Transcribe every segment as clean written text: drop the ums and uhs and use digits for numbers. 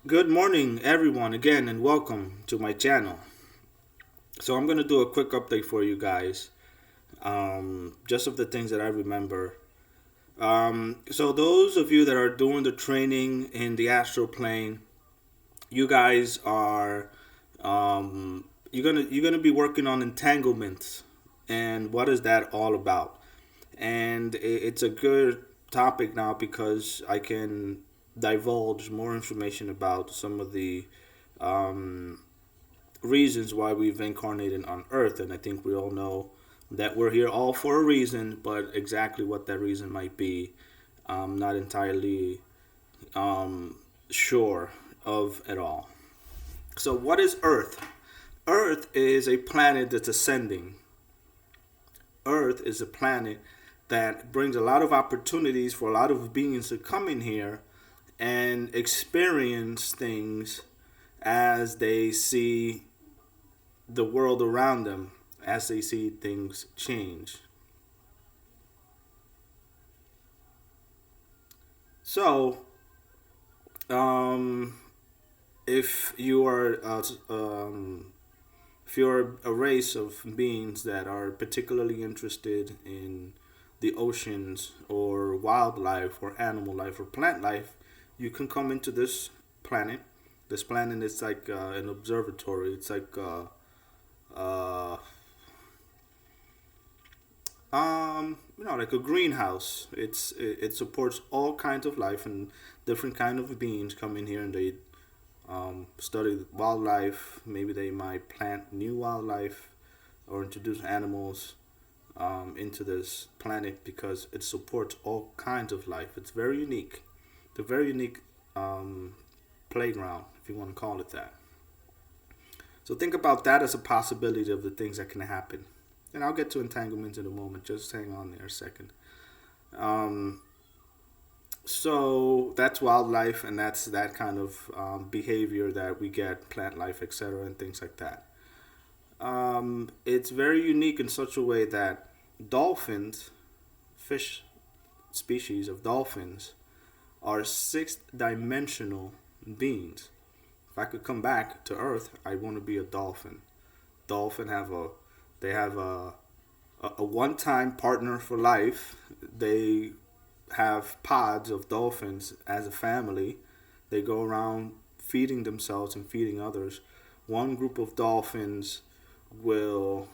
Good morning, everyone, again, and welcome to my channel. So, I'm going to do a quick update for you guys, just of the things that I remember. So, those of you that are doing the training in the astral plane, you guys are you're gonna be working on entanglements, and what is that all about? And it's a good topic now because I can divulge more information about some of the um, reasons why we've incarnated on Earth, and I think we all know that we're here all for a reason, but exactly what that reason might be, I'm not entirely um, sure of at all. So, what is Earth? Earth is a planet that's ascending. Earth is a planet that brings a lot of opportunities for a lot of beings to come in here and experience things as they see the world around them, as they see things change. So, um, if you are if you're a race of beings that are particularly interested in the oceans or wildlife or animal life or plant life, you can come into this planet. This planet is like an observatory. It's like uh, like a greenhouse. It supports all kinds of life, and different kind of beings come in here and they study wildlife. Maybe they might plant new wildlife or introduce animals into this planet because it supports all kinds of life. It's very unique. It's a very unique um, playground, if you want to call it that. So think about that as a possibility of the things that can happen. And I'll get to entanglements in a moment. Just hang on there a second. Um, so that's wildlife, and that's that kind of behavior that we get, plant life, etc., and things like that. It's very unique in such a way that dolphins, fish species of dolphins, are sixth dimensional beings. If I could come back to Earth, I want to be a dolphin. Dolphin have a they have a one time partner for life. They have pods of dolphins as a family. They go around feeding themselves and feeding others. One group of dolphins will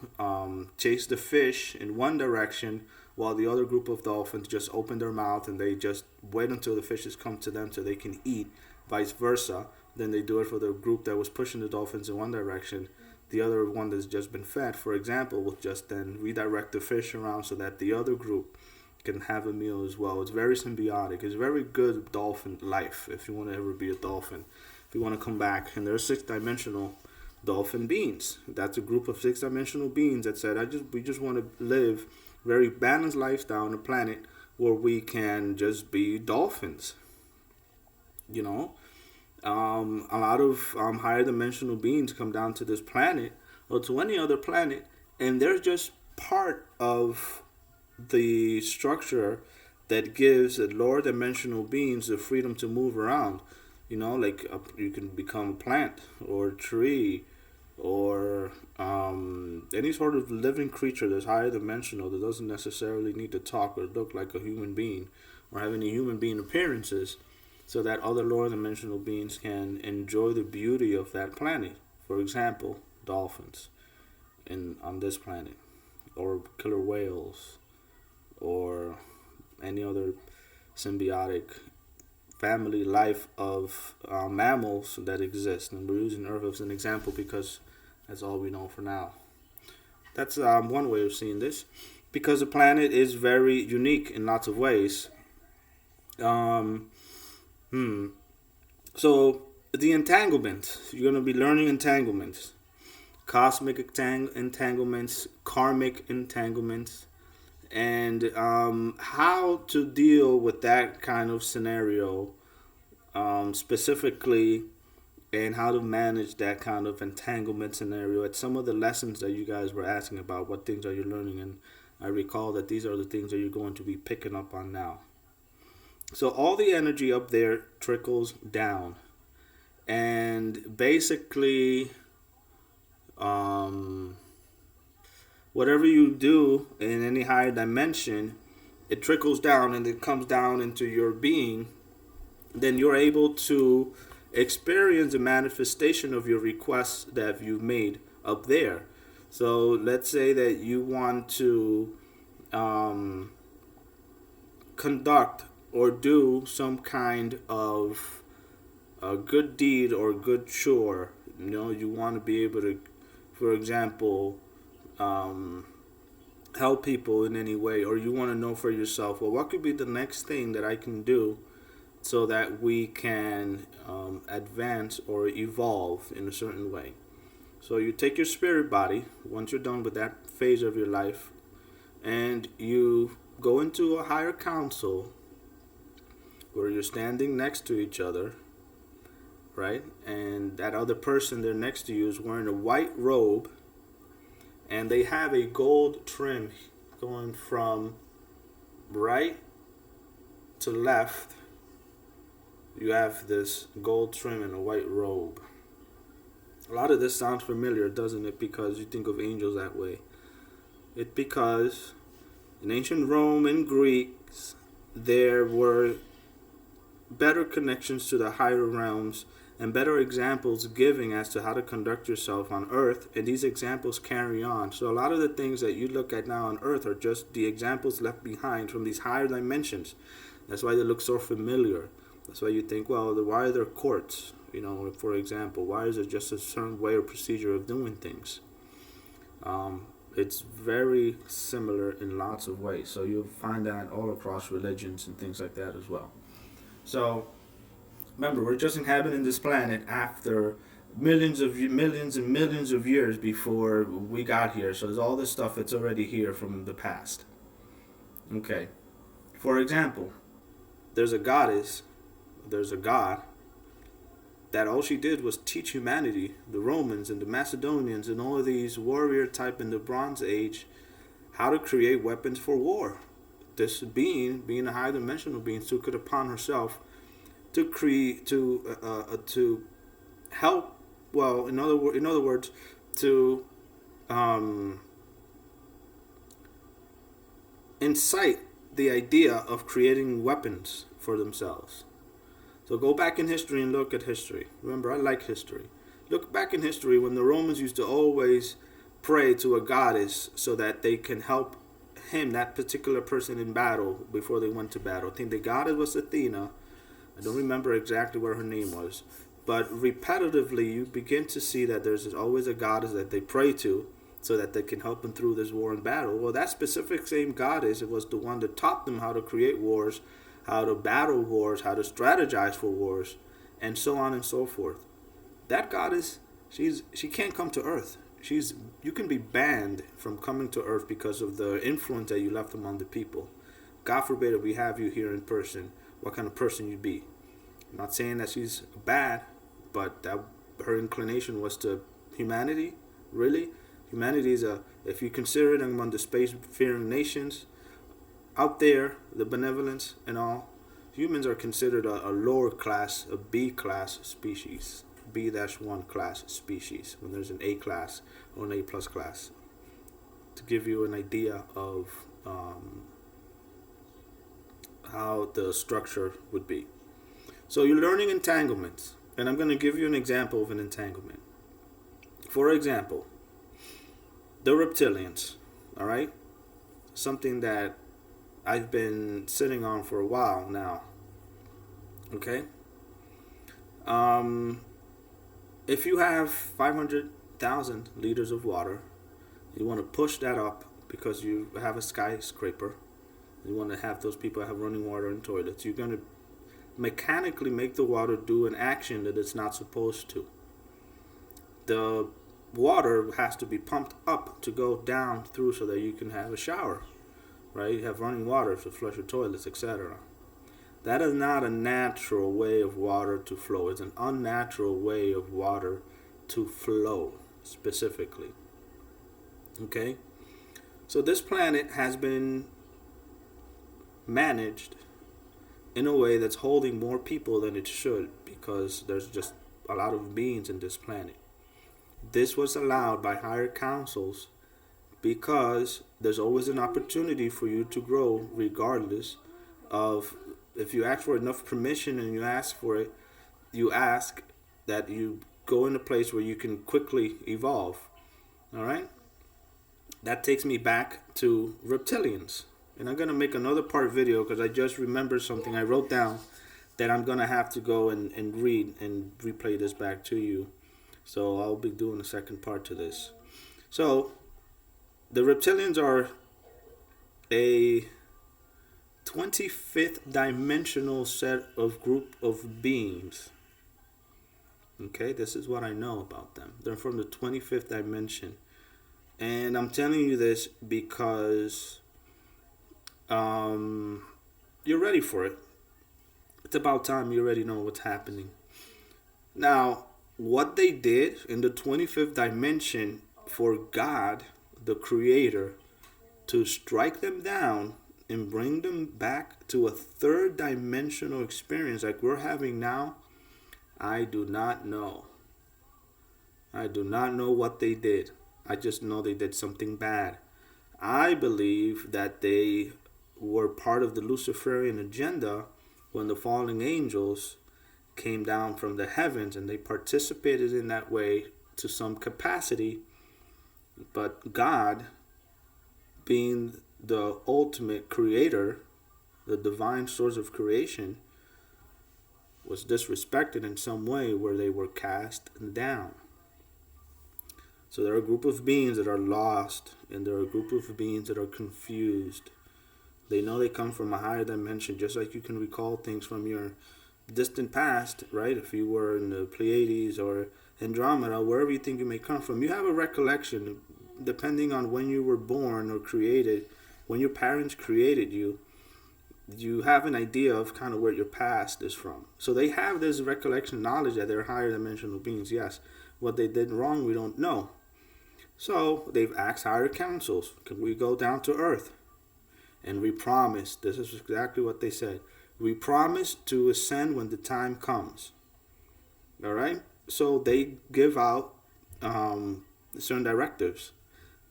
chase the fish in one direction, while the other group of dolphins just open their mouth and they just wait until the fishes come to them so they can eat, vice versa. Then they do it for the group that was pushing the dolphins in one direction. The other one that's just been fed, for example, will just then redirect the fish around so that the other group can have a meal as well. It's very symbiotic. It's very good dolphin life if you want to ever be a dolphin. If you want to come back, and there are six dimensional dolphin beings. That's a group of six dimensional beings that said, we just want to live very balanced lifestyle on a planet where we can just be dolphins. You know, a lot of higher dimensional beings come down to this planet or to any other planet, and they're just part of the structure that gives the lower dimensional beings the freedom to move around. Like you can become a plant or a tree or any sort of living creature that's higher dimensional that doesn't necessarily need to talk or look like a human being or have any human being appearances, so that other lower dimensional beings can enjoy the beauty of that planet. For example, dolphins on this planet, or killer whales, or any other symbiotic family life of mammals that exist. And we're using Earth as an example because that's all we know for now. That's one way of seeing this, because the planet is very unique in lots of ways. Um, hmm. So the entanglement, you're going to be learning entanglements, cosmic entanglements, karmic entanglements, and how to deal with that kind of scenario specifically, and how to manage that kind of entanglement scenario at some of the lessons that you guys were asking about. What things are you learning? And I recall that these are the things that you're going to be picking up on now. So all the energy up there trickles down. And basically, um, whatever you do in any higher dimension, it trickles down and it comes down into your being. Then you're able to experience a manifestation of your requests that you've made up there. So let's say that you want to um, conduct or do some kind of a good deed or good chore. You know, you want to be able to, for example, um, help people in any way, or you want to know for yourself, well, what could be the next thing that I can do so that we can advance or evolve in a certain way. So you take your spirit body once you're done with that phase of your life, and you go into a higher council where you're standing next to each other, right? And that other person there next to you is wearing a white robe, and they have a gold trim going from right to left. You have this gold trim and a white robe. A lot of this sounds familiar, doesn't it? Because you think of angels that way. It's because in ancient Rome and Greeks, there were better connections to the higher realms and better examples giving as to how to conduct yourself on earth, and these examples carry on. So a lot of the things that you look at now on earth are just the examples left behind from these higher dimensions. That's why they look so familiar. That's why you think, well, why are there courts? You know, for example, why is it just a certain way or procedure of doing things? It's very similar in lots of ways. So you'll find that all across religions and things like that as well. So remember, we're just inhabiting this planet after millions and millions of years before we got here. So there's all this stuff that's already here from the past. Okay. For example, there's a goddess, there's a god, that all she did was teach humanity, the Romans and the Macedonians and all of these warrior type in the Bronze Age, how to create weapons for war. This being a high dimensional being, took it upon herself to create, to help. Well, in other words, to incite the idea of creating weapons for themselves. So go back in history and look at history. Remember, I like history. Look back in history when the Romans used to always pray to a goddess so that they can help him, that particular person, in battle before they went to battle. I think the goddess was Athena. I don't remember exactly what her name was. But repetitively, you begin to see that there's always a goddess that they pray to so that they can help them through this war and battle. Well, that specific same goddess, it was the one that taught them how to create wars, how to battle wars, how to strategize for wars, and so on and so forth. That goddess, she can't come to Earth. You can be banned from coming to Earth because of the influence that you left among the people. God forbid if we have you here in person, what kind of person you'd be. I'm not saying that she's bad, but that her inclination was to humanity. Really, humanity is if you consider it among the space-faring nations out there, the benevolence and all, humans are considered a lower class, a B class species, B-1 class species, when there's an A class or an A plus class, to give you an idea of how the structure would be. So you're learning entanglements, and I'm going to give you an example of an entanglement. For example, the reptilians, all right? Something that I've been sitting on for a while now. Okay? If you have 500,000 liters of water, you want to push that up because you have a skyscraper. You want to have those people have running water in toilets. You're going to mechanically make the water do an action that it's not supposed to. The water has to be pumped up to go down through so that you can have a shower. Right? You have running water to flush your toilets, etc. That is not a natural way of water to flow. It's an unnatural way of water to flow, specifically. Okay? So this planet has been managed in a way that's holding more people than it should, because there's just a lot of beings in this planet. This was allowed by higher councils because there's always an opportunity for you to grow regardless of, if you ask for enough permission and you ask for it, you ask that you go in a place where you can quickly evolve. All right? That takes me back to reptilians. And I'm going to make another part video because I just remembered something I wrote down that I'm going to have to go and read and replay this back to you. So I'll be doing a second part to this. So the reptilians are a 25th dimensional set of group of beings. Okay, this is what I know about them. They're from the 25th dimension. And I'm telling you this because you're ready for it. It's about time you already know what's happening. Now, what they did in the 25th dimension for God, the Creator, to strike them down and bring them back to a third dimensional experience like we're having now, I do not know. I do not know what they did. I just know they did something bad. I believe that they were part of the Luciferian agenda when the fallen angels came down from the heavens, and they participated in that way to some capacity. But God, being the ultimate creator, the divine source of creation, was disrespected in some way where they were cast down. So there are a group of beings that are lost, and there are a group of beings that are confused. They know they come from a higher dimension, just like you can recall things from your distant past, right? If you were in the Pleiades or Andromeda, wherever you think you may come from, you have a recollection, depending on when you were born or created, when your parents created you, you have an idea of kind of where your past is from. So they have this recollection knowledge that they're higher dimensional beings, yes. What they did wrong, we don't know. So they've asked higher councils, can we go down to earth? And we promise, this is exactly what they said, we promise to ascend when the time comes. All right? So they give out certain directives.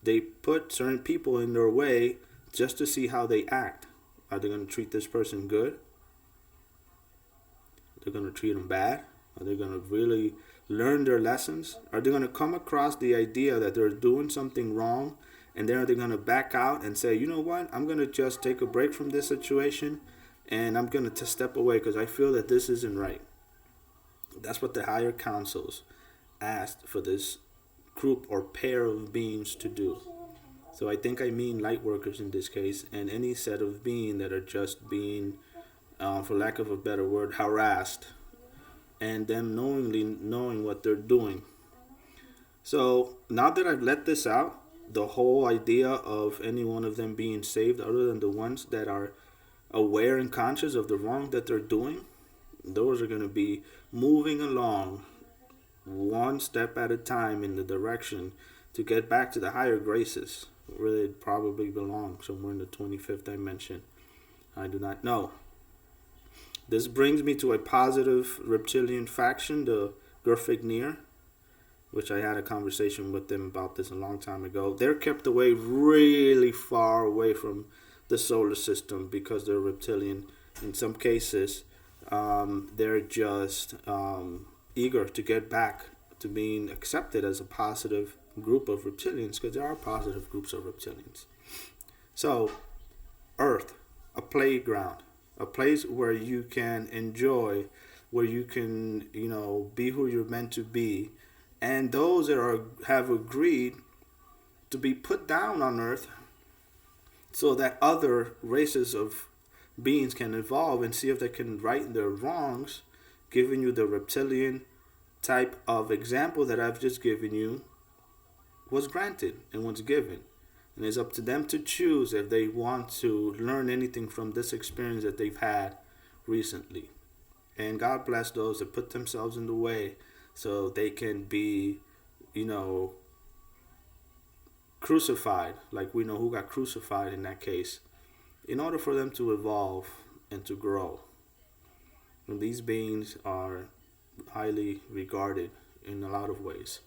They put certain people in their way just to see how they act. Are they going to treat this person good? Are they going to treat them bad? Are they going to really learn their lessons? Are they going to come across the idea that they're doing something wrong, and then are they going to back out and say, you know what, I'm going to just take a break from this situation and I'm going to step away because I feel that this isn't right? That's what the higher councils asked for this group or pair of beings to do. So I think I mean light workers in this case, and any set of being that are just being, for lack of a better word, harassed, and them knowing what they're doing. So now that I've let this out, the whole idea of any one of them being saved, other than the ones that are aware and conscious of the wrong that they're doing, those are going to be moving along one step at a time in the direction to get back to the higher graces, where they probably belong, somewhere in the 25th dimension. I do not know. This brings me to a positive reptilian faction, the Gurfigneer, which I had a conversation with them about this a long time ago. They're kept away really far away from the solar system because they're reptilian. In some cases, they're just eager to get back to being accepted as a positive group of reptilians, because there are positive groups of reptilians. So, Earth, a playground, a place where you can enjoy, where you can, be who you're meant to be. And those that have agreed to be put down on Earth so that other races of beings can evolve and see if they can right their wrongs, giving you the reptilian type of example that I've just given you, was granted and was given. And it's up to them to choose if they want to learn anything from this experience that they've had recently. And God bless those that put themselves in the way so they can be, crucified, like we know who got crucified in that case, in order for them to evolve and to grow. And these beings are highly regarded in a lot of ways.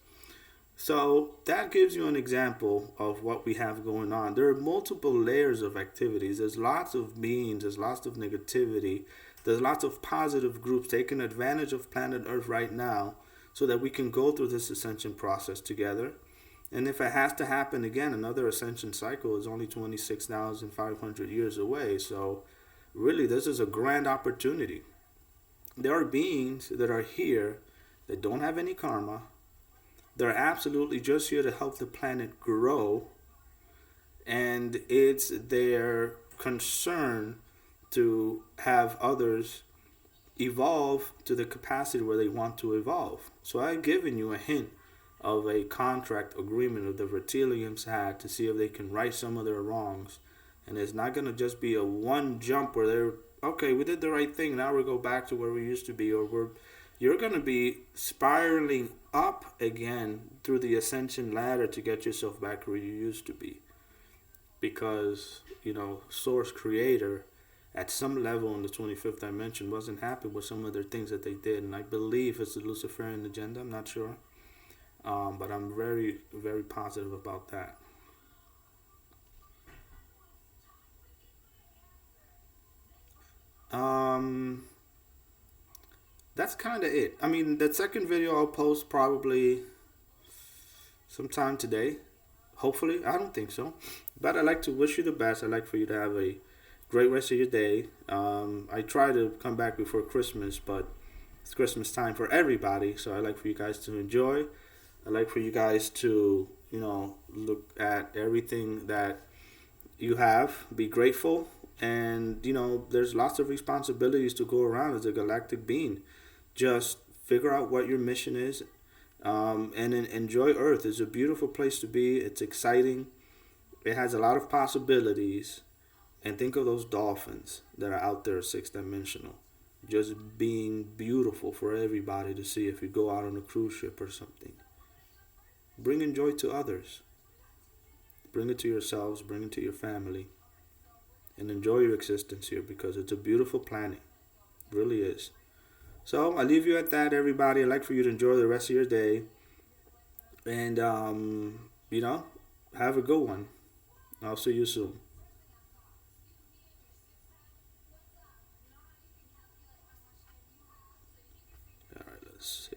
So that gives you an example of what we have going on. There are multiple layers of activities. There's lots of beings, there's lots of negativity, there's lots of positive groups taking advantage of planet Earth right now so that we can go through this ascension process together. And if it has to happen again, another ascension cycle is only 26,500 years away. So really, this is a grand opportunity. There are beings that are here that don't have any karma. They're absolutely just here to help the planet grow, and it's their concern to have others evolve to the capacity where they want to evolve. So I've given you a hint of a contract agreement that the reptilians had to see if they can right some of their wrongs. And it's not going to just be a one jump where they're, okay, we did the right thing, now we go back to where we used to be, or you're going to be spiraling up again through the ascension ladder to get yourself back where you used to be. Because, Source Creator at some level in the 25th dimension wasn't happy with some of their things that they did. And I believe it's the Luciferian agenda. I'm not sure. But I'm very, very positive about that. That's kind of it. I mean, that second video I'll post probably sometime today. Hopefully. I don't think so. But I'd like to wish you the best. I'd like for you to have a great rest of your day. I try to come back before Christmas, but it's Christmas time for everybody. So I'd like for you guys to enjoy. I'd like for you guys to, look at everything that you have. Be grateful. And, there's lots of responsibilities to go around as a galactic being. Just figure out what your mission is, and enjoy Earth. It's a beautiful place to be. It's exciting. It has a lot of possibilities. And think of those dolphins that are out there, sixth dimensional, just being beautiful for everybody to see if you go out on a cruise ship or something. Bringing joy to others. Bring it to yourselves, bring it to your family. And enjoy your existence here, because it's a beautiful planet. It really is. So I leave you at that, everybody. I'd like for you to enjoy the rest of your day. And, have a good one. I'll see you soon. All right, let's see.